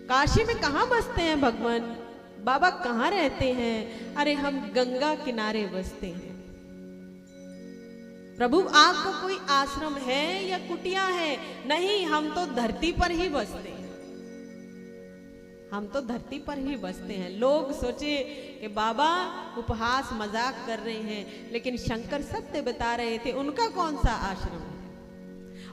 काशी में कहाँ बसते हैं भगवान, बाबा कहाँ रहते हैं? अरे हम गंगा किनारे बसते हैं। प्रभु आपका कोई आश्रम है या कुटिया है? नहीं, हम तो धरती पर ही बसते हैं, हम तो धरती पर ही बसते हैं। लोग सोचे कि बाबा उपहास मजाक कर रहे हैं, लेकिन शंकर सत्य बता रहे थे। उनका कौन सा आश्रम है?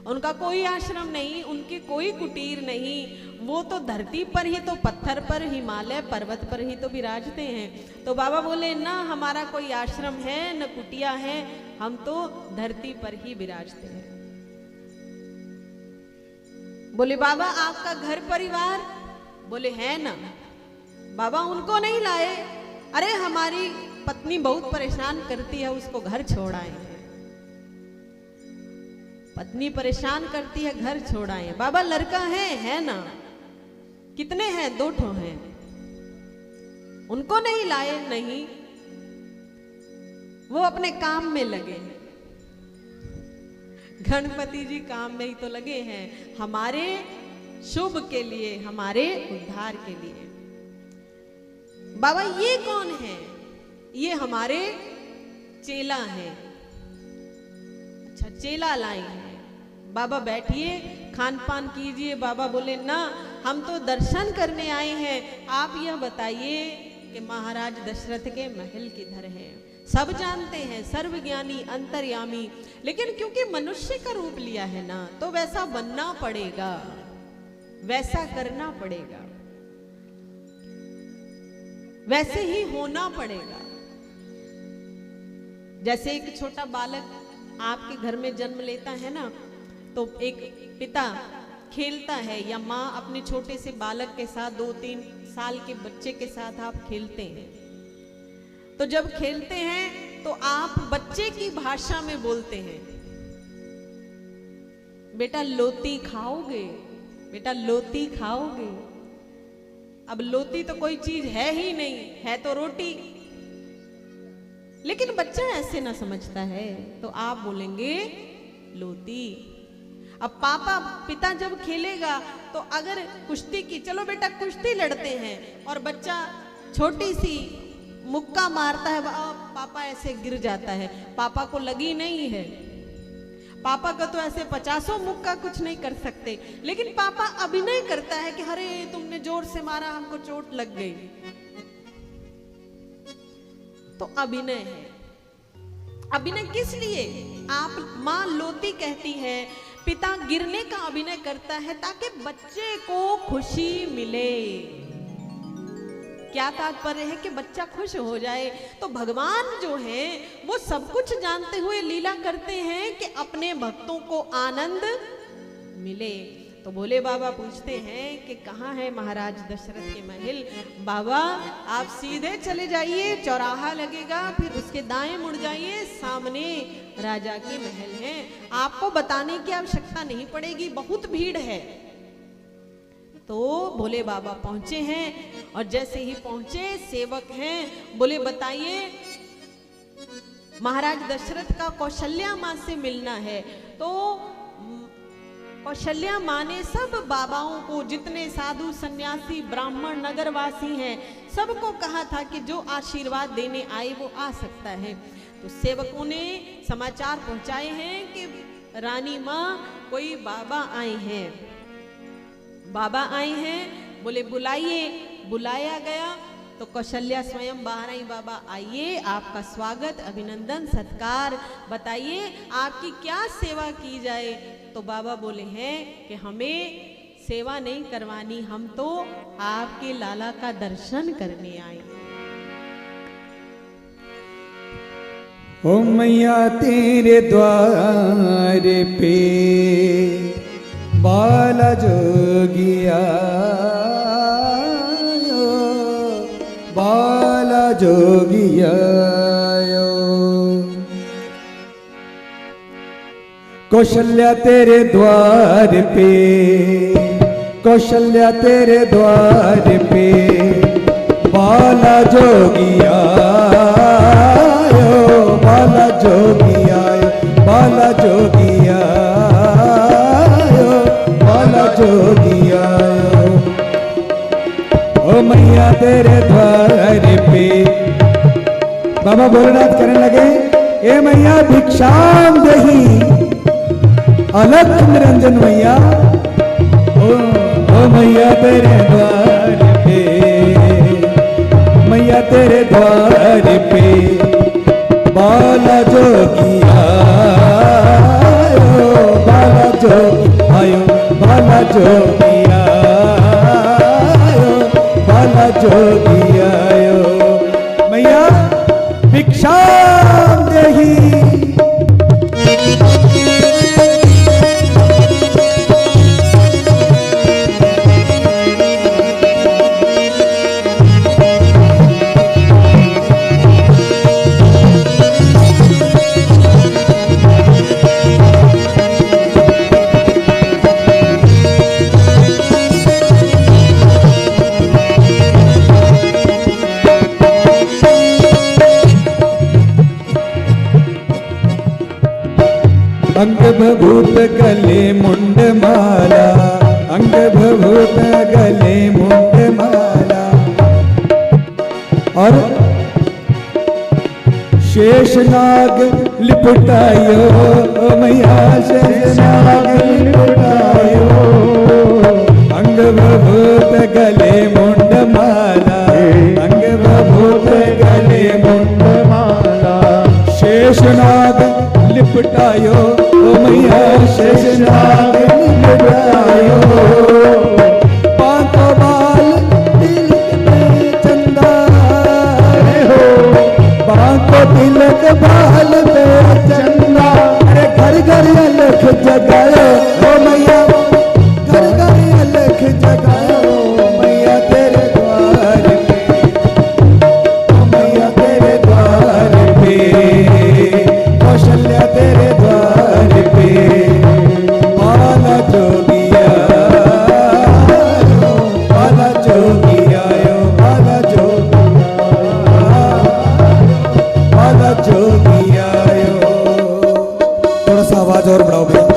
उनका कोई आश्रम नहीं, उनके कोई कुटीर नहीं। वो तो धरती पर ही, तो पत्थर पर, हिमालय पर्वत पर ही तो विराजते हैं। तो बाबा बोले ना हमारा कोई आश्रम है न कुटिया है, हम तो धरती पर ही विराजते हैं। बोले बाबा आपका घर परिवार? बोले है ना। बाबा उनको नहीं लाए? अरे हमारी पत्नी बहुत परेशान करती है, उसको घर छोड़ आए हैं। पत्नी परेशान करती है, घर छोड़ आए हैं। बाबा लड़का है ना? कितने हैं? 2 ठो हैं। उनको नहीं लाए? नहीं, वो अपने काम में लगे हैं। गणपति जी काम में ही तो लगे हैं, हमारे शुभ के लिए, हमारे उद्धार के लिए। बाबा ये कौन है? ये हमारे चेला हैं। अच्छा, चेला लाए हैं। बाबा बैठिए, खान पान कीजिए। बाबा बोले ना हम तो दर्शन करने आए हैं। आप यह बताइए कि महाराज दशरथ के महल किधर है? सब जानते हैं, सर्वज्ञानी अंतर्यामी, लेकिन क्योंकि मनुष्य का रूप लिया है ना, तो वैसा बनना पड़ेगा, वैसा करना पड़ेगा, वैसे ही होना पड़ेगा। जैसे एक छोटा बालक आपके घर में जन्म लेता है ना, तो एक पिता खेलता है, या माँ अपने छोटे से बालक के साथ, 2-3 साल के बच्चे के साथ आप खेलते हैं। तो जब खेलते हैं तो आप बच्चे की भाषा में बोलते हैं, बेटा लोती खाओगे, बेटा लोती खाओगे। अब लोती तो कोई चीज है ही नहीं, है तो रोटी। लेकिन बच्चा ऐसे ना समझता है, तो आप बोलेंगे लोती। अब पापा पिता जब खेलेगा तो अगर कुश्ती की, चलो बेटा कुश्ती लड़ते हैं, और बच्चा छोटी सी मुक्का मारता है, पापा ऐसे गिर जाता है, पापा को लगी नहीं है। पापा का तो ऐसे 50 मुक्का कुछ नहीं कर सकते, लेकिन पापा अभिनय करता है कि अरे तुमने जोर से मारा, हमको चोट लग गई। तो अभिनय है। अभिनय किस लिए? आप माँ लोती कहती है, पिता गिरने का अभिनय करता है ताकि बच्चे को खुशी मिले। क्या तात्पर्य है कि बच्चा खुश हो जाए। तो भगवान जो है वो सब कुछ जानते हुए लीला करते हैं कि अपने भक्तों को आनंद मिले। तो भोले बाबा पूछते हैं कि कहाँ है महाराज दशरथ के महल? बाबा आप सीधे चले जाइए, चौराहा लगेगा, फिर उसके दाएं मुड़ जाइए, सामने राजा के महल है। आपको बताने की आवश्यकता नहीं पड़ेगी, बहुत भीड़ है। तो भोले बाबा पहुंचे हैं, और जैसे ही पहुंचे सेवक हैं, बोले बताइए महाराज दशरथ का कौशल्या माँ से मिलना है। तो कौशल्या माँ ने सब बाबाओं को, जितने साधु सन्यासी ब्राह्मण नगरवासी हैं, सबको कहा था कि जो आशीर्वाद देने आए वो आ सकता है। तो सेवकों ने समाचार पहुंचाए हैं कि रानी माँ कोई बाबा आए हैं, बाबा आए हैं। बोले बुलाइए। बुलाया गया तो कौशल्या स्वयं बाहर आई, बाबा आइए, आपका स्वागत, अभिनंदन, सत्कार, बताइए आपकी क्या सेवा की जाए। तो बाबा बोले हैं कि हमें सेवा नहीं करवानी, हम तो आपके लाला का दर्शन करने आए। ओ मैया तेरे द्वार पे बाला जोगिया, बाला जोगिया। कौशल्या तेरे द्वार पे, कौशल्या तेरे द्वार पे बाला जोगिया, बाला जोगिया, बाला जोगिया, बाला जोगिया। तेरे द्वार पे। बाबा भोलेनाथ कहने लगे, ए मैया भिक्षाम देही, अलख निरंजन मैया, ओ मैया तेरे द्वार पे, मैया तेरे द्वार पे, बाला जोगिया आयो, बाला जोगी आयो, बाला जोगिया आयो, बाला जोगी आयो, मैया भिक्षाम देही। अंग भभूत गले मुंड माला, अंग भभूत गले मुंड माला, और शेषनाग लिपटायो, मैया शेषनाग लिपटायो, अंग भभूत गले मुंड माला, अंग भभूत गले मुंड माला, शेषनाग लिपटायो, ओ मैया शेषनाग लिपटायो, पांचों बाल तिलक पे चंदा हो, पांचों तिलक बाल पे चंदा, अरे घर घर अलख जगायो, ओ मैया घर घर अलख जगायो, मैया तेरे द्वार पे, ओ मैया तेरे द्वार पे, कौशल्या तेरे द्वार पे, बाला जोगिया आयो, बाला जोगिया आयो, बाला जोगिया, बाला जोगिया आयो। थोड़ा सा आवाज और बढ़ाओ भैया।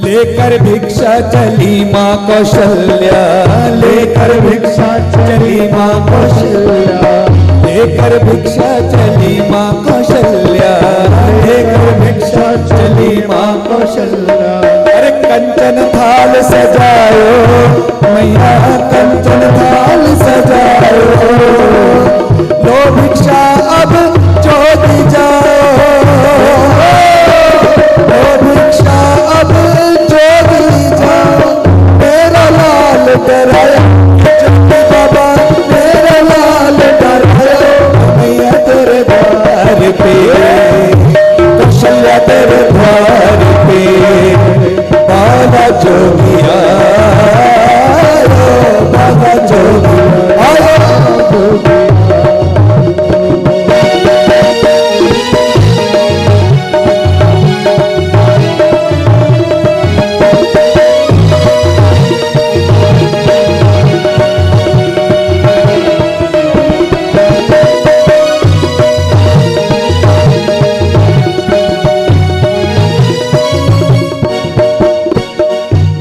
लेकर भिक्षा चली माँ कौशल्या, लेकर भिक्षा चली माँ कौशल्या, लेकर भिक्षा चली माँ कौशल्या, लेकर भिक्षा चली माँ कौशल्या, अरे कंचन थाल सजायो, मैया कंचन थाल सजायो, लो भिक्षा अब जोगी जाओ, लो भिक्षा अब डराया बाबा, मेरा लाल डराया, मैया तेरे द्वार पे, कौशल्या तेरे द्वार पे, बाला जोगिया आयो, बाला जोगिया आयो।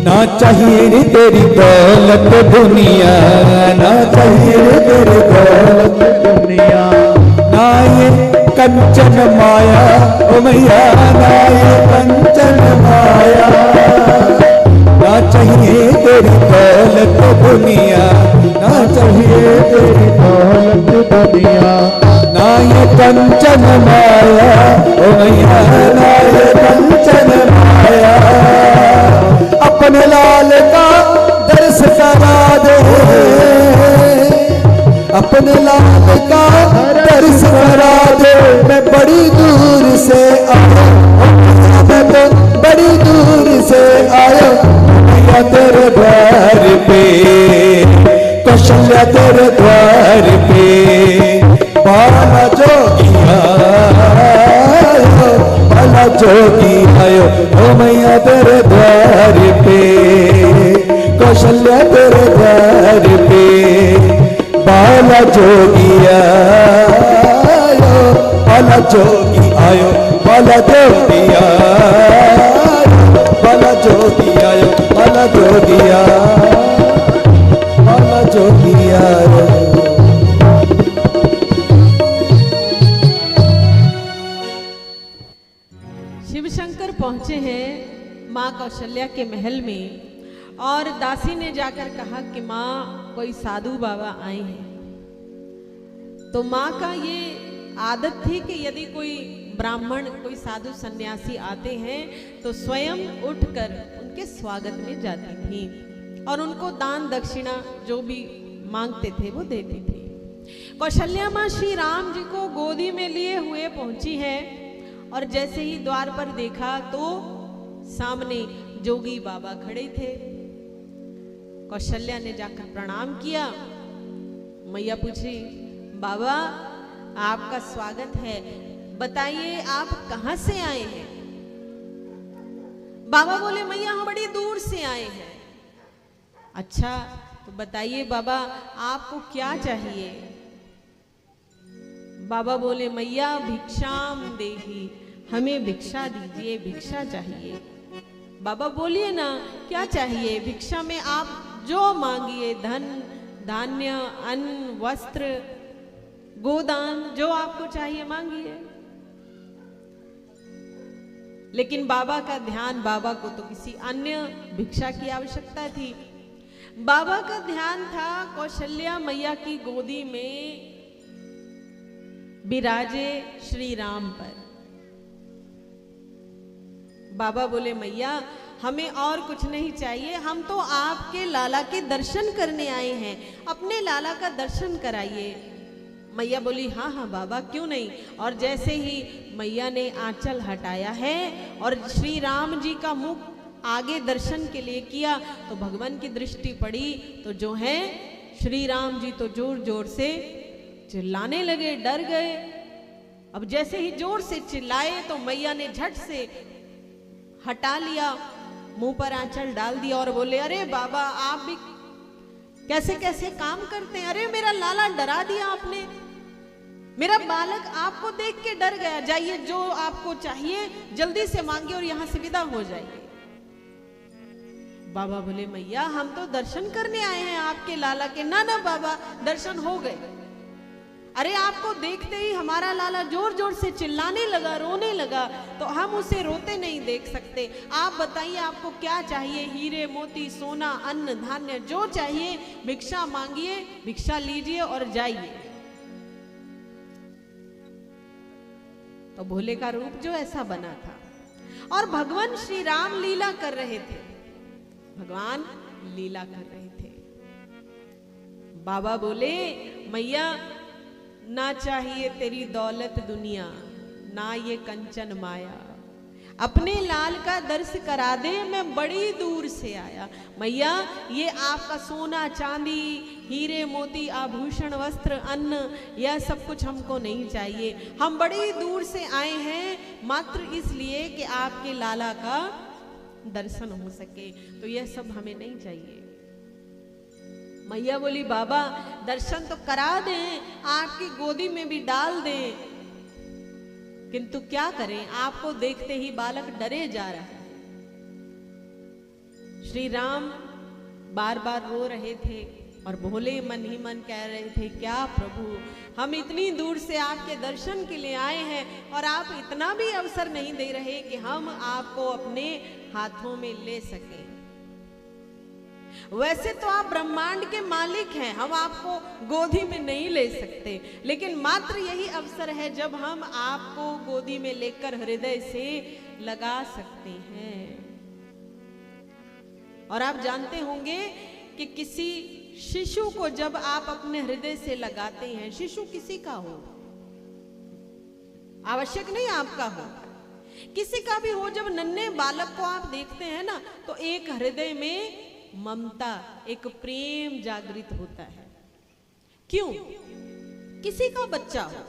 ना चाहिए रे तेरी दौलत दुनिया, ना चाहिए रे तेरी दौलत दुनिया, ना ये कंचन माया, ओ मैया ना ये कंचन माया, ना चाहिए तेरी दौलत दुनिया, ना चाहिए तेरी दौलत दुनिया, ना ये कंचन माया, ओ मैया ना ये कंचन माया, अपने लाल का दर्श करा दे, अपने लाल का दर्श करा दे, मैं बड़ी दूर से आया, मैं बड़ी कौशल्या तेरे द्वार पे बाला जोगिया आयो, बाला जोगी आयो ओ मैया तेरे द्वार पे, कौशल्या तेरे द्वार पे बाला जोगिया आयो, बाला जोगी आयो, बाला जोगिया बाला जोगी आयो, बाला जोगिया बाला जोगिया। शिव शंकर पहुंचे हैं माँ कौशल्या के महल में, और दासी ने जाकर कहा कि माँ कोई साधु बाबा आए हैं। तो माँ का ये आदत थी कि यदि कोई ब्राह्मण कोई साधु सन्यासी आते हैं तो स्वयं उठकर उनके स्वागत में जाती थी और उनको दान दक्षिणा जो भी मांगते थे वो देती थी। कौशल्या माँ श्री राम जी को गोदी में लिए हुए पहुंची है, और जैसे ही द्वार पर देखा तो सामने जोगी बाबा खड़े थे। कौशल्या ने जाकर प्रणाम किया। मैया पूछी, बाबा आपका स्वागत है, बताइए आप कहां से आए हैं? बाबा बोले, मैया हम बड़ी दूर से आए हैं। अच्छा तो बताइए बाबा आपको क्या चाहिए? बाबा बोले, मैया भिक्षाम देही, हमें भिक्षा दीजिए, भिक्षा चाहिए। बाबा बोलिए ना क्या चाहिए? भिक्षा में आप जो मांगिए, धन धान्य अन्न वस्त्र गोदान जो आपको चाहिए मांगिए। लेकिन बाबा का ध्यान, बाबा को तो किसी अन्य भिक्षा की आवश्यकता थी। बाबा का ध्यान था कौशल्या मैया की गोदी में विराजे श्री राम पर। बाबा बोले, मैया हमें और कुछ नहीं चाहिए, हम तो आपके लाला के दर्शन करने आए हैं, अपने लाला का दर्शन कराइए। मैया बोली, हाँ हाँ बाबा क्यों नहीं। और जैसे ही मैया ने आंचल हटाया है और श्री राम जी का मुख आगे दर्शन के लिए किया तो भगवान की दृष्टि पड़ी तो जो है श्री राम जी तो जोर जोर से चिल्लाने लगे, डर गए। अब जैसे ही जोर से चिल्लाए तो मैया ने झट से हटा लिया, मुंह पर आंचल डाल दिया और बोले, अरे बाबा आप भी कैसे कैसे काम करते हैं? अरे मेरा लाला डरा दिया आपने, मेरा बालक आपको देख के डर गया। जाइए जो आपको चाहिए जल्दी से मांगिए और यहां से विदा हो जाइए। बाबा बोले, मैया हम तो दर्शन करने आए हैं आपके लाला के। ना ना बाबा दर्शन हो गए। अरे आपको देखते ही हमारा लाला जोर जोर से चिल्लाने लगा, रोने लगा, तो हम उसे रोते नहीं देख सकते। आप बताइए आपको क्या चाहिए? हीरे मोती सोना अन्न धान्य जो चाहिए भिक्षा मांगिए, भिक्षा लीजिए और जाइए। तो भोले का रूप जो ऐसा बना था और भगवान श्री राम लीला कर रहे थे, भगवान लीला कर रहे थे। बाबा बोले, मैया ना चाहिए तेरी दौलत दुनिया, ना ये कंचन माया, अपने लाल का दर्श करा दे, मैं बड़ी दूर से आया। मैया ये आपका सोना चांदी हीरे मोती आभूषण वस्त्र अन्न यह सब कुछ हमको नहीं चाहिए। हम बड़ी दूर से आए हैं मात्र इसलिए कि आपके लाला का दर्शन हो सके, तो यह सब हमें नहीं चाहिए। मैया बोली, बाबा दर्शन तो करा दें, आपकी गोदी में भी डाल दें, किंतु क्या करें आपको देखते ही बालक डरे जा रहा है। श्री राम बार बार रो रहे थे और भोले मन ही मन कह रहे थे, क्या प्रभु हम इतनी दूर से आपके दर्शन के लिए आए हैं और आप इतना भी अवसर नहीं दे रहे कि हम आपको अपने हाथों में ले सकें। वैसे तो आप ब्रह्मांड के मालिक हैं, हम आपको गोदी में नहीं ले सकते, लेकिन मात्र यही अवसर है जब हम आपको गोदी में लेकर हृदय से लगा सकते हैं। और आप जानते होंगे कि किसी शिशु को जब आप अपने हृदय से लगाते हैं, शिशु किसी का हो, आवश्यक नहीं आपका हो, किसी का भी हो, जब नन्हे बालक को आप देखते हैं ना तो एक हृदय में ममता एक प्रेम जागृत होता है। क्यों? किसी का बच्चा हो,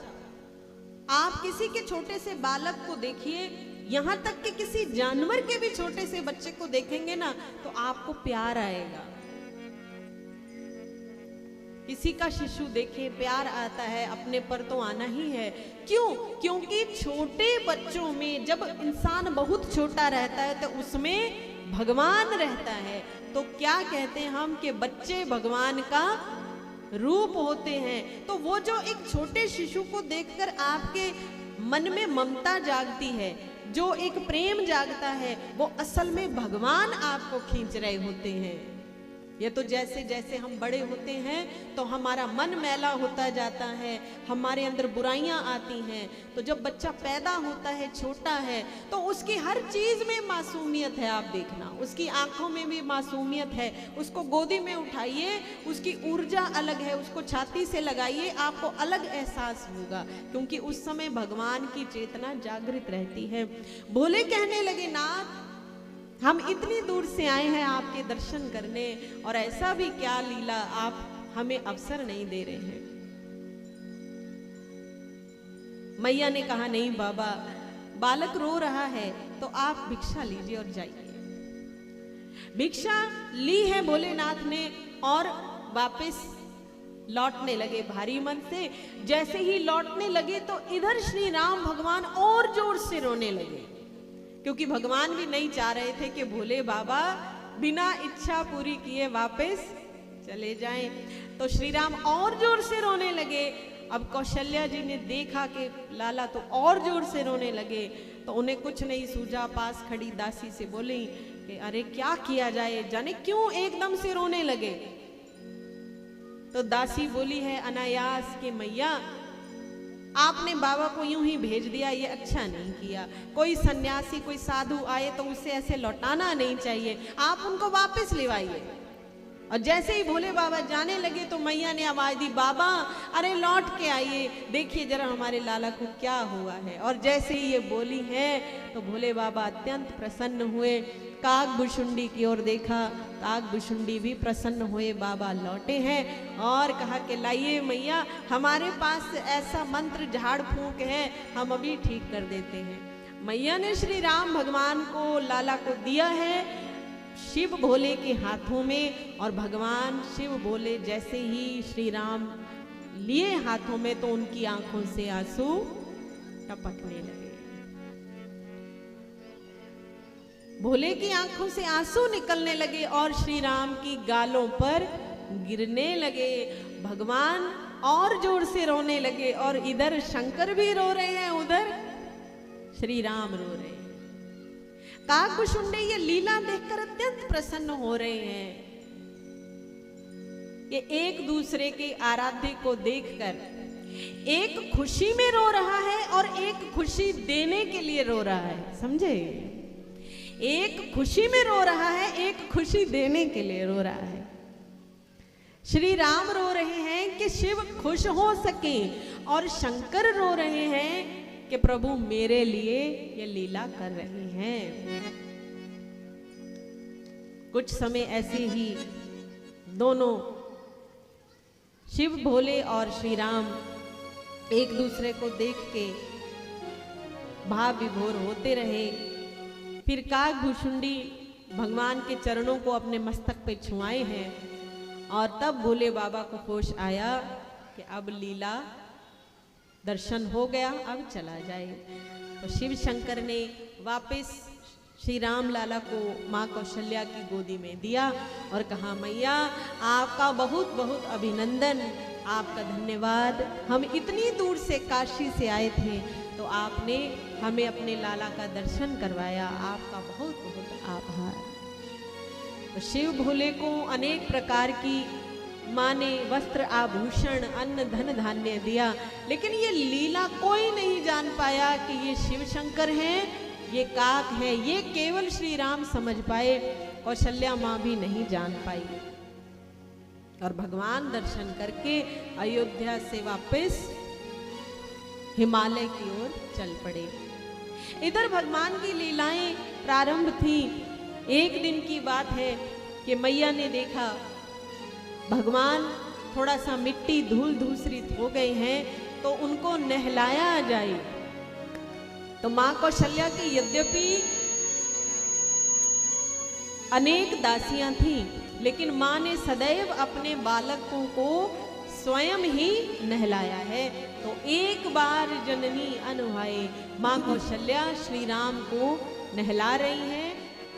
आप किसी के छोटे से बालक को देखिए, यहां तक कि किसी जानवर के भी छोटे से बच्चे को देखेंगे ना तो आपको प्यार आएगा। किसी का शिशु देखे प्यार आता है, अपने पर तो आना ही है। क्यों? क्योंकि छोटे बच्चों में जब इंसान बहुत छोटा रहता है तो उसमें भगवान रहता है। तो क्या कहते हैं हम कि बच्चे भगवान का रूप होते हैं। तो वो जो एक छोटे शिशु को देखकर आपके मन में ममता जागती है, जो एक प्रेम जागता है, वो असल में भगवान आपको खींच रहे होते हैं। ये तो जैसे जैसे हम बड़े होते हैं तो हमारा मन मैला होता जाता है, हमारे अंदर बुराइयां आती हैं। तो जब बच्चा पैदा होता है, छोटा है, तो उसकी हर चीज में मासूमियत है। आप देखना, उसकी आंखों में भी मासूमियत है। उसको गोदी में उठाइए, उसकी ऊर्जा अलग है, उसको छाती से लगाइए, आपको अलग एहसास होगा, क्योंकि उस समय भगवान की चेतना जागृत रहती है। भोले कहने लगे, नाथ हम इतनी दूर से आए हैं आपके दर्शन करने, और ऐसा भी क्या लीला, आप हमें अवसर नहीं दे रहे हैं। मैया ने कहा, नहीं बाबा, बालक रो रहा है तो आप भिक्षा लीजिए और जाइए। भिक्षा ली है भोलेनाथ ने और वापस लौटने लगे भारी मन से। जैसे ही लौटने लगे तो इधर श्री राम भगवान और जोर से रोने लगे, क्योंकि भगवान भी नहीं चाह रहे थे कि भोले बाबा बिना इच्छा पूरी किए वापस चले जाएं। तो श्री राम और जोर से रोने लगे। अब कौशल्या जी ने देखा कि लाला तो और जोर से रोने लगे, तो उन्हें कुछ नहीं सूझा। पास खड़ी दासी से बोली कि अरे क्या किया जाए, जाने क्यों एकदम से रोने लगे। तो दासी बोली है अनायास कि मैया, आपने बाबा को यूं ही भेज दिया, ये अच्छा नहीं किया। कोई सन्यासी, कोई साधु आए तो उसे ऐसे लौटाना नहीं चाहिए, आप उनको वापस लेवाइए। और जैसे ही भोले बाबा जाने लगे तो मैया ने आवाज दी, बाबा अरे लौट के आइए, देखिए जरा हमारे लाला को क्या हुआ है। और जैसे ही ये बोली है तो भोले बाबा अत्यंत प्रसन्न हुए। काग भुशुंडी की ओर देखा, काग भुशुंडी भी प्रसन्न हुए। बाबा लौटे हैं और कहा कि लाइए मैया, हमारे पास ऐसा मंत्र झाड़ फूंक है, हम अभी ठीक कर देते हैं। मैया ने श्री राम भगवान को, लाला को दिया है शिव भोले के हाथों में। और भगवान शिव भोले जैसे ही श्री राम लिए हाथों में तो उनकी आंखों से आंसू टपकने लगे। भोले की आंखों से आंसू निकलने लगे और श्री राम की गालों पर गिरने लगे। भगवान और जोर से रोने लगे और इधर शंकर भी रो रहे हैं, उधर श्री राम रो रहे हैं। काकभुशुंडी ये लीला देखकर अत्यंत प्रसन्न हो रहे हैं। ये एक दूसरे के आराध्य को देखकर एक खुशी में रो रहा है और एक खुशी देने के लिए रो रहा है, समझे? एक खुशी में रो रहा है, एक खुशी देने के लिए रो रहा है। श्री राम रो रहे हैं कि शिव खुश हो सके, और शंकर रो रहे हैं कि प्रभु मेरे लिए ये लीला कर रहे हैं। कुछ समय ऐसे ही दोनों शिव भोले और श्री राम एक दूसरे को देख के भाव विभोर होते रहे। फिर काकभुशुंडी भगवान के चरणों को अपने मस्तक पे छुआए हैं, और तब भोले बाबा को होश आया कि अब लीला दर्शन हो गया, अब चला जाए। तो शिव शंकर ने वापस श्री राम लाला को माँ कौशल्या की गोदी में दिया और कहा, मैया आपका बहुत बहुत अभिनंदन, आपका धन्यवाद। हम इतनी दूर से काशी से आए थे तो आपने हमें अपने लाला का दर्शन करवाया, आपका बहुत बहुत आभार। तो शिव भोले को अनेक प्रकार की माँ ने वस्त्र आभूषण अन्न धन धान्य दिया, लेकिन ये लीला कोई नहीं जान पाया कि ये शिव शंकर हैं, ये काक हैं। ये केवल श्री राम समझ पाए, कौशल्या माँ भी नहीं जान पाई। और भगवान दर्शन करके अयोध्या से वापस हिमालय की ओर चल पड़े। इधर भगवान की लीलाएं प्रारंभ थी। एक दिन की बात है कि मैया ने देखा भगवान थोड़ा सा मिट्टी धूल धूसरित हो गए हैं तो उनको नहलाया जाए। तो मां कौशल्या की यद्यपि अनेक दासियां थीं, लेकिन मां ने सदैव अपने बालकों को स्वयं ही नहलाया है। तो एक बार जननी अनुहाए, मां कौशल्या श्री राम को नहला रही हैं।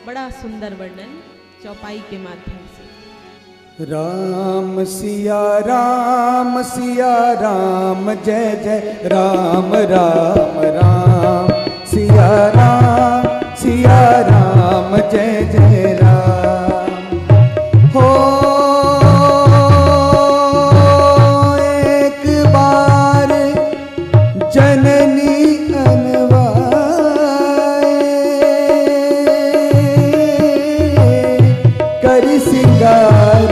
बड़ा सुंदर वर्णन चौपाई के माध्यम से। राम सिया राम जय जय राम राम राम सिया राम जय जय राम। हो एक बार जननी अनवाए कर सिंगार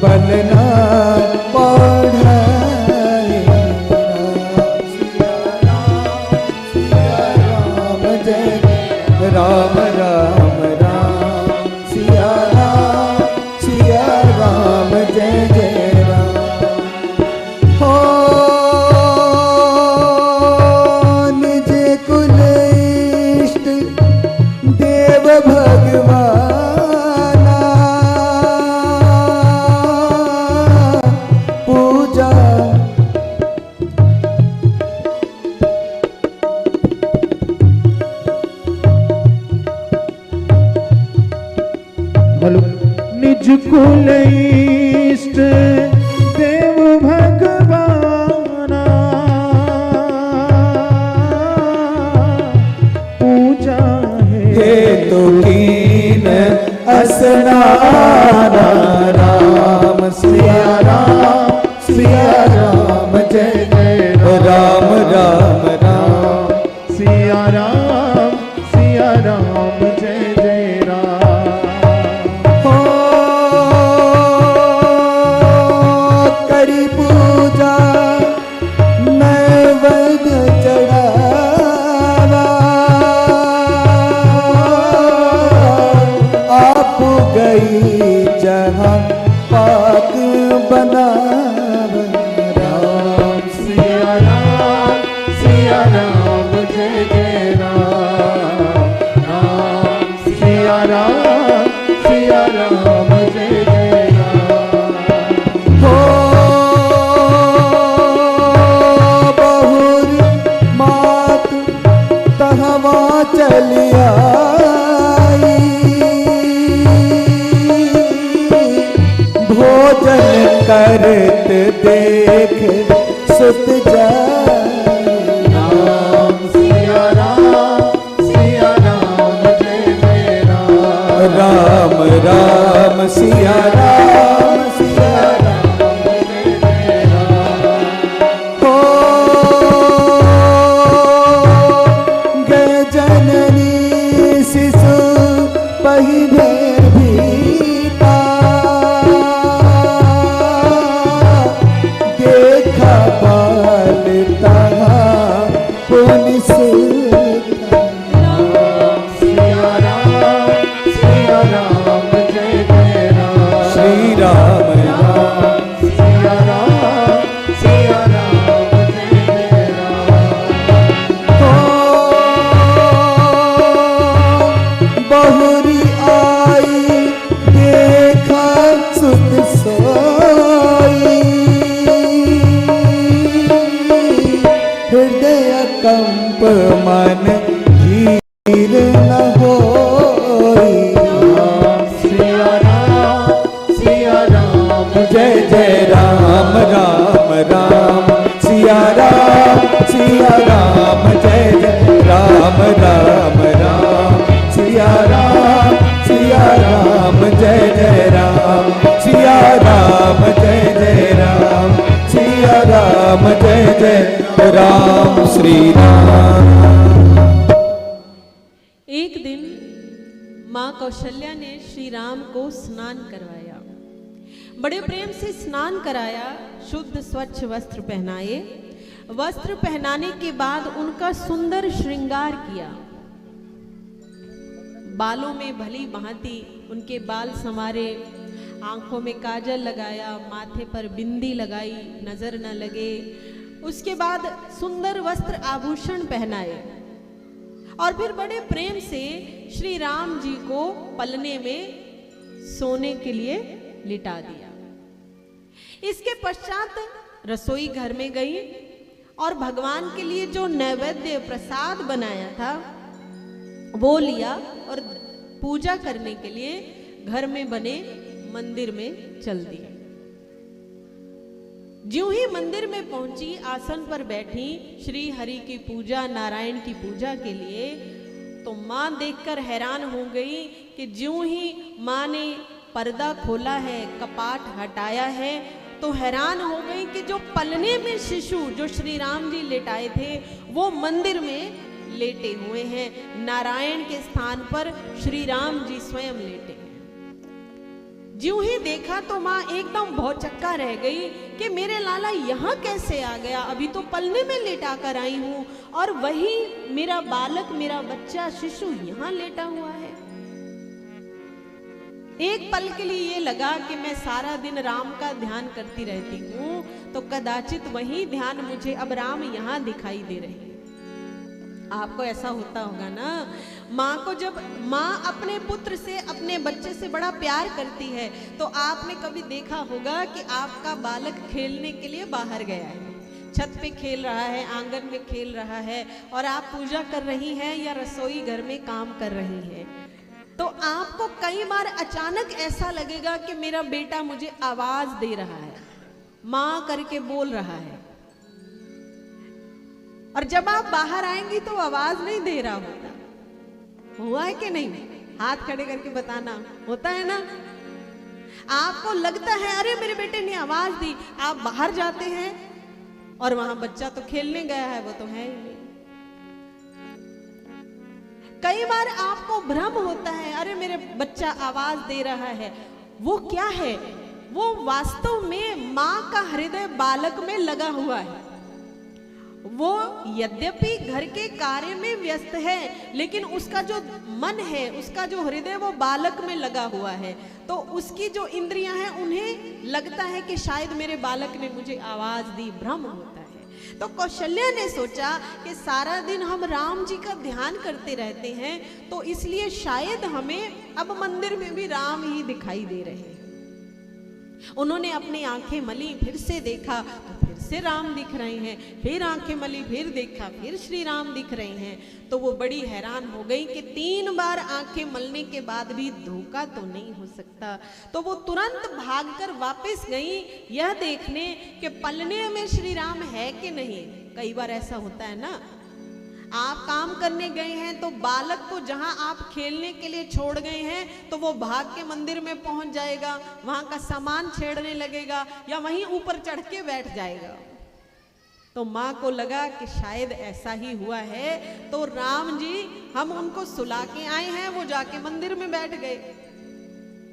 बलना पढ़ाए। सिया राम जय राम राम राम सिया राम जय जय राम। हो निज कुल इष्ट देव भगवाना पूजा निज कुल इष्ट देव भगवाना पूजा हे तो कीन असनाना राम सिया राम जय जय राम राम राम सिया राम जय जय राम। हो करी पूजा नैवेद्य चढ़ावा आप गई जहाँ पाक बनावा। राम सिया राम जय जय राम सिया राम जय जय राम। हो बहुर मात तहवा चलिया भोजन करत देख सुत जाए। राम सिया राम जय जय राम। राम राम सिया राम जय जय राम। हो गए जननी शिशु पहिने भीता देखा बाल तहा पुनि सुता। राम सिया राम जय जय राम। श्री राम सिया राम जय जय राम। हो बहुरी आई देखा सुत सोई हृदय कंप मन धीर न होई। सिया राम जय जय राम राम सिया राम जय जय राम राम सिया राम जय जय राम सिया राम जय जय राम सिया राम जय जय राम श्री राम। एक दिन मां कौशल्या ने श्री राम को स्नान करवाया, बड़े प्रेम से स्नान कराया, शुद्ध स्वच्छ वस्त्र पहनाए। वस्त्र पहनाने के बाद उनका सुंदर श्रृंगार किया। बालों में भली भांति उनके बाल संवारे, आंखों में काजल लगाया, माथे पर बिंदी लगाई, नजर न लगे। उसके बाद सुंदर वस्त्र आभूषण पहनाए और फिर बड़े प्रेम से श्री राम जी को पलने में सोने के लिए लिटा दिया। इसके पश्चात रसोई घर में गई और भगवान के लिए जो नैवेद्य प्रसाद बनाया था वो लिया और पूजा करने के लिए घर में बने मंदिर में चल दी। ज्यों ही मंदिर में पहुंची, आसन पर बैठी श्री हरि की पूजा, नारायण की पूजा के लिए, तो मां देखकर हैरान हो गई कि ज्यों ही मां ने पर्दा खोला है, कपाट हटाया है, तो हैरान हो गई कि जो पलने में शिशु जो श्री राम जी लेटाए थे वो मंदिर में लेटे हुए हैं। नारायण के स्थान पर श्री राम जी स्वयं लेटे हैं। ज्यों ही देखा तो मां एकदम भौचक्का रह गई कि मेरे लाला यहाँ कैसे आ गया? अभी तो पलने में लेटा कर आई हूं और वही मेरा बालक, मेरा बच्चा शिशु यहाँ लेटा हुआ है। एक पल के लिए ये लगा कि मैं सारा दिन राम का ध्यान करती रहती हूँ, तो कदाचित वही ध्यान मुझे अब राम यहाँ दिखाई दे रहे हैं। आपको ऐसा होता होगा ना, माँ को जब माँ अपने पुत्र से, अपने बच्चे से बड़ा प्यार करती है, तो आपने कभी देखा होगा कि आपका बालक खेलने के लिए बाहर गया है, छत पे खेल रहा है, आंगन में खेल रहा है, और आप पूजा कर रही हैं या रसोई घर में काम कर रही हैं, तो आपको कई बार अचानक ऐसा लगेगा कि मेरा बेटा मुझे आवाज दे रहा है, माँ करके बोल रहा है, और जब आप बाहर आएंगी तो आवाज नहीं दे रहा होता। हुआ है कि नहीं? हाथ खड़े करके बताना, होता है ना? आपको लगता है अरे मेरे बेटे ने आवाज दी, आप बाहर जाते हैं और वहां बच्चा तो खेलने गया है, वो तो है ही नहीं। कई बार आपको भ्रम होता है अरे मेरे बच्चा आवाज दे रहा है, वो क्या है? वो वास्तव में मां का हृदय बालक में लगा हुआ है। वो यद्यपि घर के कार्य में व्यस्त है, लेकिन उसका जो मन है, उसका जो हृदय वो बालक में लगा हुआ है। तो उसकी जो इंद्रियां हैं उन्हें लगता है कि शायद मेरे बालक ने मुझे आवाज दी, भ्रम होता है। तो कौशल्या ने सोचा कि सारा दिन हम राम जी का ध्यान करते रहते हैं, तो इसलिए शायद हमें अब मंदिर में भी राम ही दिखाई दे रहे हैं। उन्होंने अपनी आंखें मली, फिर से देखा तो फिर से राम दिख रहे हैं, फिर आंखें मली, फिर देखा, फिर श्री राम दिख रहे हैं। तो वो बड़ी हैरान हो गई कि 3 बार आंखें मलने के बाद भी धोखा तो नहीं हो सकता। तो वो तुरंत भागकर वापस गई यह देखने कि पलने में श्री राम है कि नहीं। कई बार ऐसा होता है ना, आप काम करने गए हैं तो बालक को जहां आप खेलने के लिए छोड़ गए हैं तो वो भाग के मंदिर में पहुंच जाएगा, वहां का सामान छेड़ने लगेगा या वहीं ऊपर चढ़ के बैठ जाएगा। तो माँ को लगा कि शायद ऐसा ही हुआ है, तो राम जी हम उनको सुला के आए हैं, वो जाके मंदिर में बैठ गए।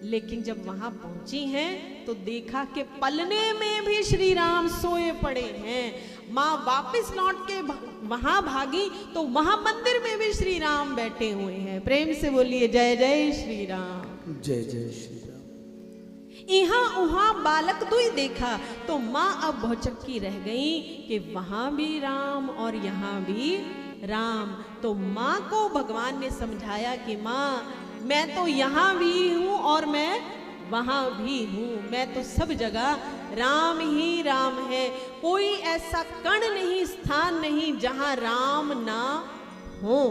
लेकिन जब वहां पहुंची हैं तो देखा कि पलने में भी श्री राम सोए पड़े हैं। माँ वापस लौट के वहां भागी तो वहां मंदिर में भी श्री राम बैठे हुए हैं। प्रेम से बोलिए जय जय श्री राम। जय जय श्री राम। यहाँ वहां बालक दुई देखा तो माँ अब भौचक्की रह गई कि वहां भी राम और यहाँ भी राम। तो माँ को भगवान ने समझाया कि माँ मैं तो यहाँ भी हूँ और मैं वहां भी हूँ, मैं तो सब जगह राम ही राम है। कोई ऐसा कण नहीं, स्थान नहीं जहां राम ना हो।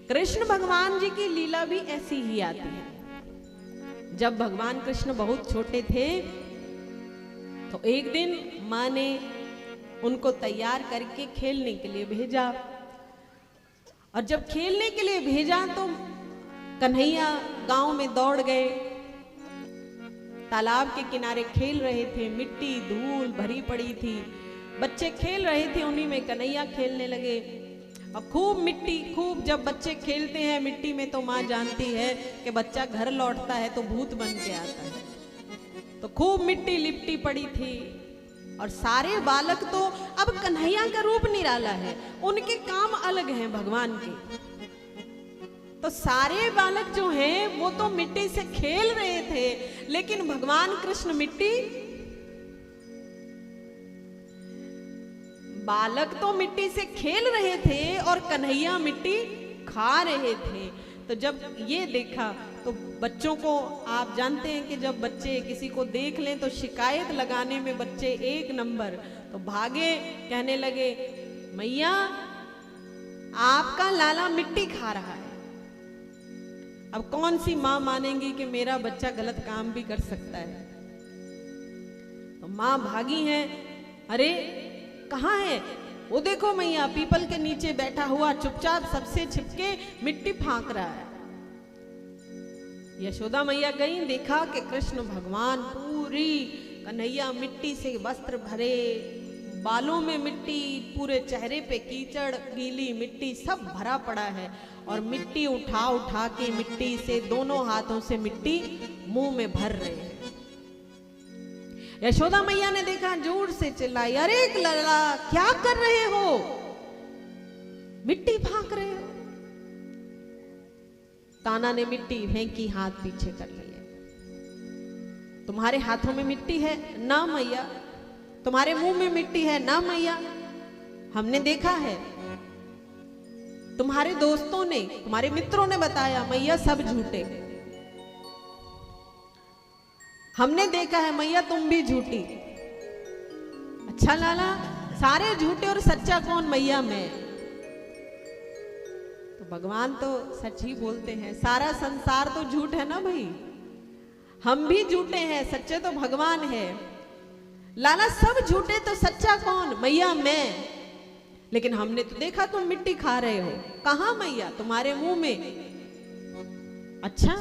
कृष्ण भगवान जी की लीला भी ऐसी ही आती है। जब भगवान कृष्ण बहुत छोटे थे तो एक दिन माँ ने उनको तैयार करके खेलने के लिए भेजा, और जब खेलने के लिए भेजा तो कन्हैया गांव में दौड़ गए। तालाब के किनारे खेल रहे थे, मिट्टी धूल भरी पड़ी थी, बच्चे खेल रहे थे, उन्हीं में कन्हैया खेलने लगे। और खूब मिट्टी, खूब जब बच्चे खेलते हैं मिट्टी में तो माँ जानती है कि बच्चा घर लौटता है तो भूत बन के आता है। तो खूब मिट्टी लिपटी पड़ी थी और सारे बालक तो अब कन्हैया का रूप निराला है, उनके काम अलग हैं भगवान के। तो सारे बालक जो हैं वो तो मिट्टी से खेल रहे थे, लेकिन भगवान कृष्ण बालक तो मिट्टी से खेल रहे थे और कन्हैया मिट्टी खा रहे थे। तो जब ये देखा तो बच्चों को, आप जानते हैं कि जब बच्चे किसी को देख लें तो शिकायत लगाने में बच्चे एक नंबर, तो भागे, कहने लगे मैया आपका लाला मिट्टी खा रहा है। अब कौन सी मां मानेगी कि मेरा बच्चा गलत काम भी कर सकता है। तो मां भागी है, अरे कहाँ है वो, देखो मैया पीपल के नीचे बैठा हुआ चुपचाप सबसे छिपके मिट्टी फांक रहा है। यशोदा मैया गई, देखा कि कृष्ण भगवान पूरी कन्हैया मिट्टी से वस्त्र भरे, बालों में मिट्टी, पूरे चेहरे पे कीचड़, गीली मिट्टी सब भरा पड़ा है, और मिट्टी उठा उठा के मिट्टी से दोनों हाथों से मिट्टी मुंह में भर रहे हैं। यशोदा मैया ने देखा, जोर से चिल्लाई, अरे लला क्या कर रहे हो, मिट्टी फांक रहे हो। कान्हा ने मिट्टी फेंकी, हाथ पीछे कर लिए। तुम्हारे हाथों में मिट्टी है ना मैया, तुम्हारे मुंह में मिट्टी है ना मैया, हमने देखा है, तुम्हारे दोस्तों ने, तुम्हारे मित्रों ने बताया मैया सब झूठे, हमने देखा है मैया तुम भी झूठी। अच्छा लाला, सारे झूठे और सच्चा कौन, मैया मैं। तो भगवान तो सच ही बोलते हैं, सारा संसार तो झूठ है ना भाई, हम भी झूठे हैं, सच्चे तो भगवान है। लाला सब झूठे तो सच्चा कौन, मैया मैं। लेकिन हमने तो देखा तुम मिट्टी खा रहे हो, कहां मैया, तुम्हारे मुंह में। अच्छा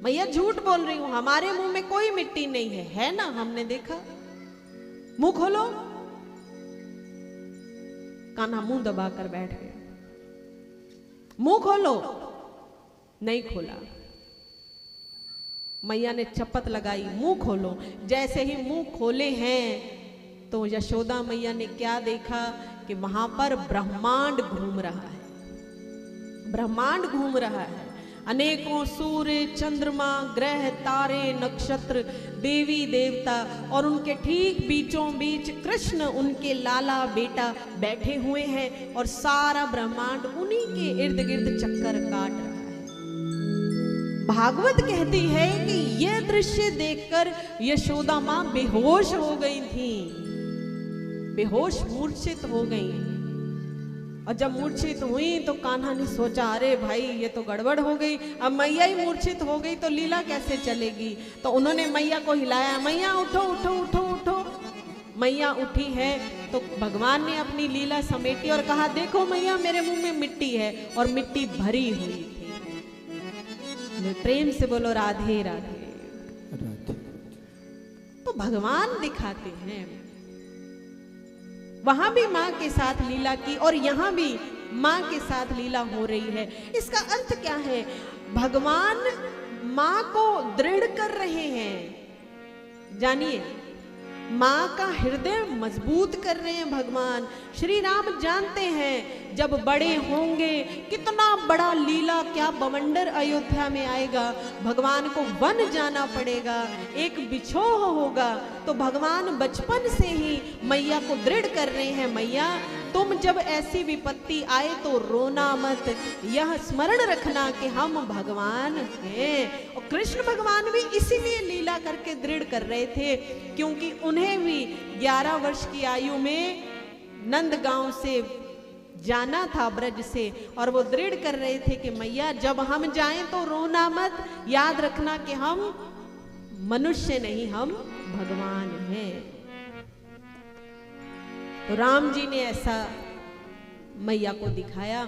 मैया झूठ बोल रही हूं, हमारे मुंह में कोई मिट्टी नहीं है ना, हमने देखा। मुंह खोलो। कान्हा मुंह दबाकर बैठ गए, मुंह खोलो, नहीं खोला। मैया ने चपत लगाई, मुंह खोलो। जैसे ही मुंह खोले हैं तो यशोदा मैया ने क्या देखा कि वहां पर ब्रह्मांड घूम रहा है, ब्रह्मांड घूम रहा है। अनेकों सूर्य, चंद्रमा, ग्रह, तारे, नक्षत्र, देवी देवता, और उनके ठीक बीचों बीच कृष्ण उनके लाला बेटा बैठे हुए हैं, और सारा ब्रह्मांड उन्हीं के इर्द गिर्द चक्कर काट रहा है। भागवत कहती है कि यह दृश्य देखकर यशोदा मां बेहोश हो गई थी, बेहोश मूर्छित हो गई। और जब मूर्छित हुई तो कान्हा ने सोचा, अरे भाई ये तो गड़बड़ हो गई, अब मैया ही मूर्छित हो गई तो लीला कैसे चलेगी। तो उन्होंने मैया को हिलाया, मैया उठो उठो उठो उठो। मैया उठी है तो भगवान ने अपनी लीला समेटी और कहा, देखो मैया मेरे मुंह में मिट्टी है, और मिट्टी भरी हुई थी। प्रेम से बोलो राधे राधे। तो भगवान दिखाते हैं, वहां भी मां के साथ लीला की और यहां भी मां के साथ लीला हो रही है। इसका अर्थ क्या है, भगवान मां को दृढ़ कर रहे हैं। जानिए, मां का हृदय मजबूत कर रहे हैं भगवान। श्री राम जानते हैं जब बड़े होंगे कितना बड़ा लीला, क्या बवंडर अयोध्या में आएगा, भगवान को वन जाना पड़ेगा, एक बिछोह होगा। तो भगवान बचपन से ही मैया को दृढ़ कर रहे हैं, मैया तुम जब ऐसी विपत्ति आए तो रोना मत, यह स्मरण रखना कि हम भगवान हैं। और कृष्ण भगवान भी इसीलिए लीला करके दृढ़ कर रहे थे, क्योंकि उन्हें भी 11 वर्ष की आयु में नंदगांव से जाना था, ब्रज से, और वो दृढ़ कर रहे थे कि मैया जब हम जाएं तो रोना मत, याद रखना कि हम मनुष्य नहीं, हम भगवान हैं। तो राम जी ने ऐसा मैया को दिखाया।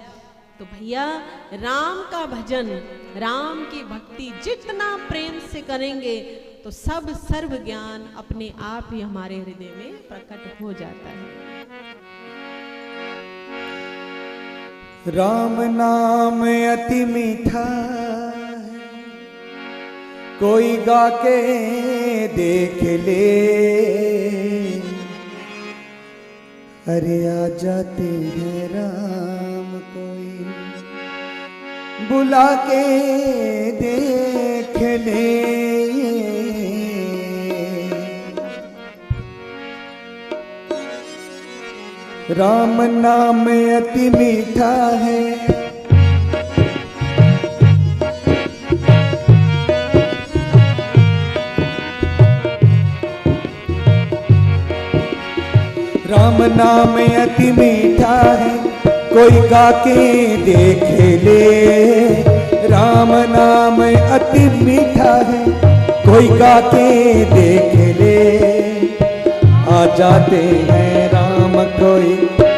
तो भैया राम का भजन, राम की भक्ति जितना प्रेम से करेंगे तो सब सर्व ज्ञान अपने आप ही हमारे हृदय में प्रकट हो जाता है। राम नाम अति मीठा है, कोई गा के देख ले। अरे आ जाते हैं राम कोई बुला के देख ले। राम नाम अति मीठा है, राम नाम अति मीठा है, कोई गा के देख ले। राम नाम अति मीठा है, कोई गा के देख ले। आ जाते हैं राम कोई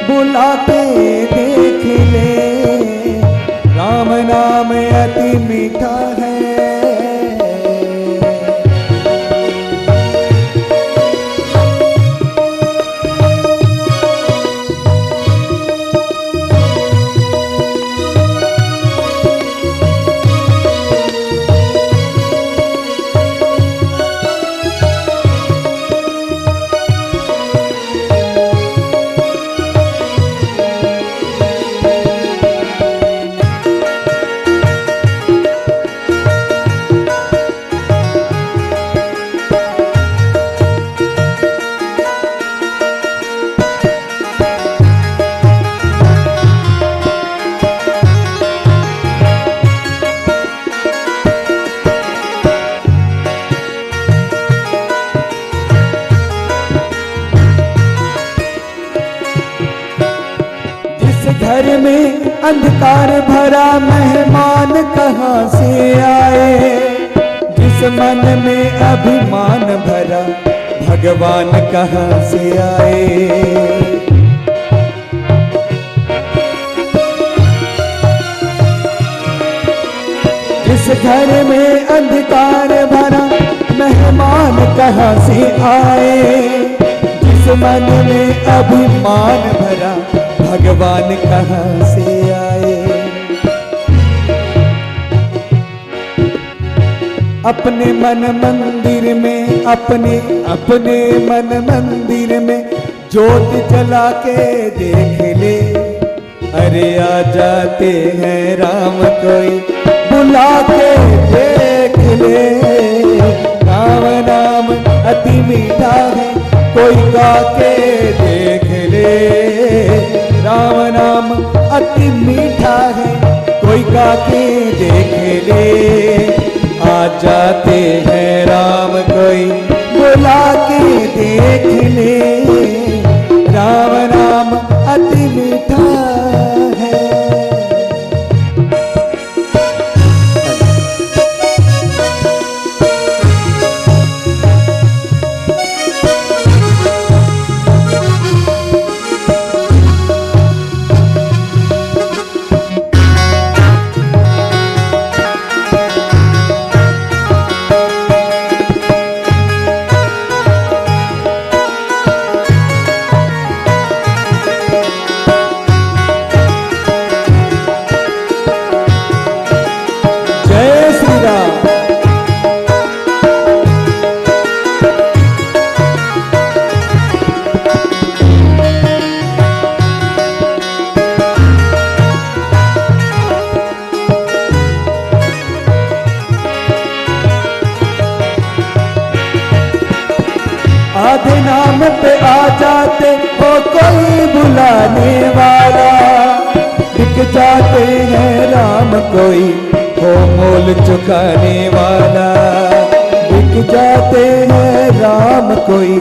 बुला के देख ले। राम नाम अति मीठा है। घर में अंधकार भरा मेहमान कहाँ से आए। जिस मन में अभिमान भरा भगवान कहाँ से आए। जिस घर में अंधकार भरा मेहमान कहाँ से आए। जिस मन में अभिमान भरा भगवान कहाँ से आए। अपने मन मंदिर में अपने मन मंदिर में ज्योत जला के देख ले। अरे आ जाते हैं राम कोई बुला के देख ले। राम नाम अति मीठा है, कोई गा के देख ले। राम नाम अति मीठा है, कोई गा के देख ले। आ जाते हैं राम कोई बुला के देख ले। राम नाम अति मीठा है। आधे नाम पे आ जाते हो कोई बुलाने वाला। बिक जाते हैं राम कोई हो मोल चुकाने वाला। बिक जाते हैं राम कोई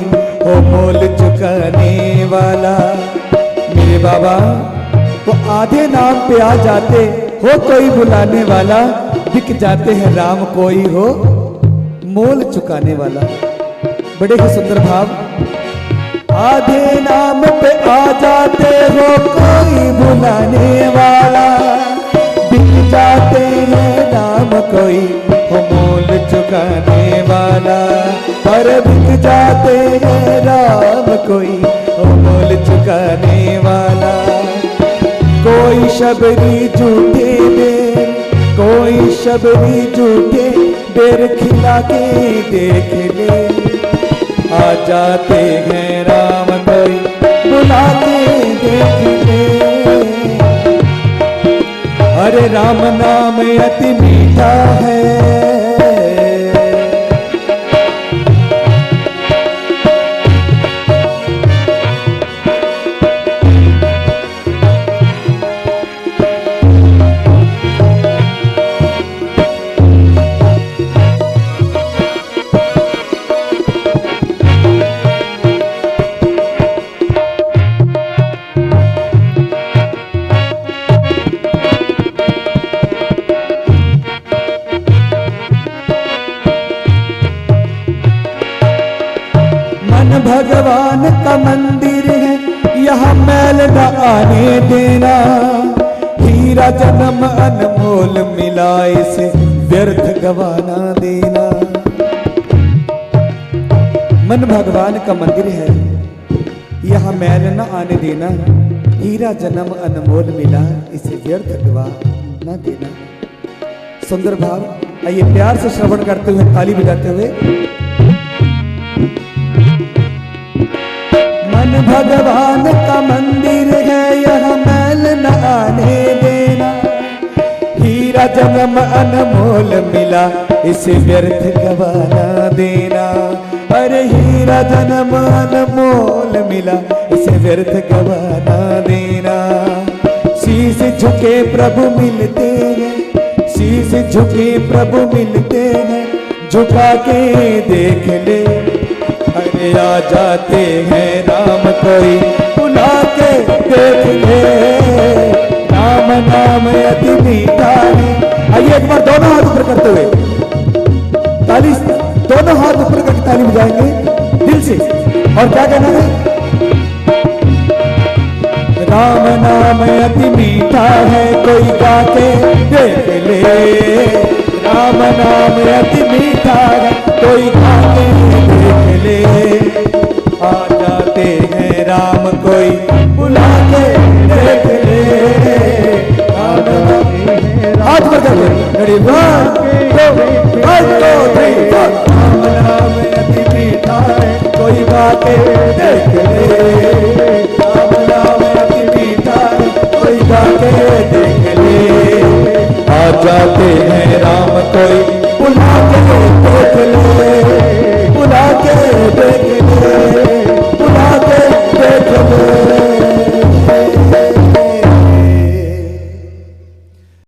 हो मोल चुकाने वाला। मेरे बाबा वो आधे नाम पे आ जाते हो कोई बुलाने वाला। बिक जाते हैं राम कोई हो मोल चुकाने वाला। बड़े ही सुंदर भाव। आधे नाम पे आ जाते हो कोई बुलाने वाला। बिक जाते हैं नाम कोई हो मोल चुकाने वाला। पर बिक जाते हैं राम कोई हो मोल चुकाने वाला। कोई शबरी झूठे बेर, कोई शबरी झूठे बेर खिला के देख ले। आ जाते हैं राम कोई बुला के देख ले। अरे राम नाम अति मीठा है। भगवान का मंदिर है, यहाँ मैल न आने देना। हीरा जन्म अनमोल मिला, इसे व्यर्थ गवाना देना। मन भगवान का मंदिर है, यहाँ मैल न आने देना। हीरा जन्म अनमोल मिला, इसे व्यर्थ गवा न देना। सुंदर भाव, आइए प्यार से श्रवण करते हुए, ताली बजाते हुए। मन भगवान का मंदिर है, यह मैल न आने देना। हीरा जन्म अनमोल मिला, इसे व्यर्थ गवाना देना। अरे हीरा जन्म अनमोल मिला, इसे व्यर्थ गवाना देना। शीश झुके प्रभु मिलते हैं, शीश झुके प्रभु मिलते हैं। झुका के देख ले, अरे आ जाते हैं राम कोई बुला के देख ले। राम नाम अति मीठा है। आइए एक बार दोनों हाथ ऊपर करते हुए ताली, दोनों हाथ ऊपर करके ताली बजाएंगे दिल से। और क्या कहना है? राम नाम अति मीठा है, कोई गा के देख ले। राम नाम अति मीठा है, कोई गा के देख ले। आ जाते हैं राम कोई बुला के देख ले। हाथ पर कर ले,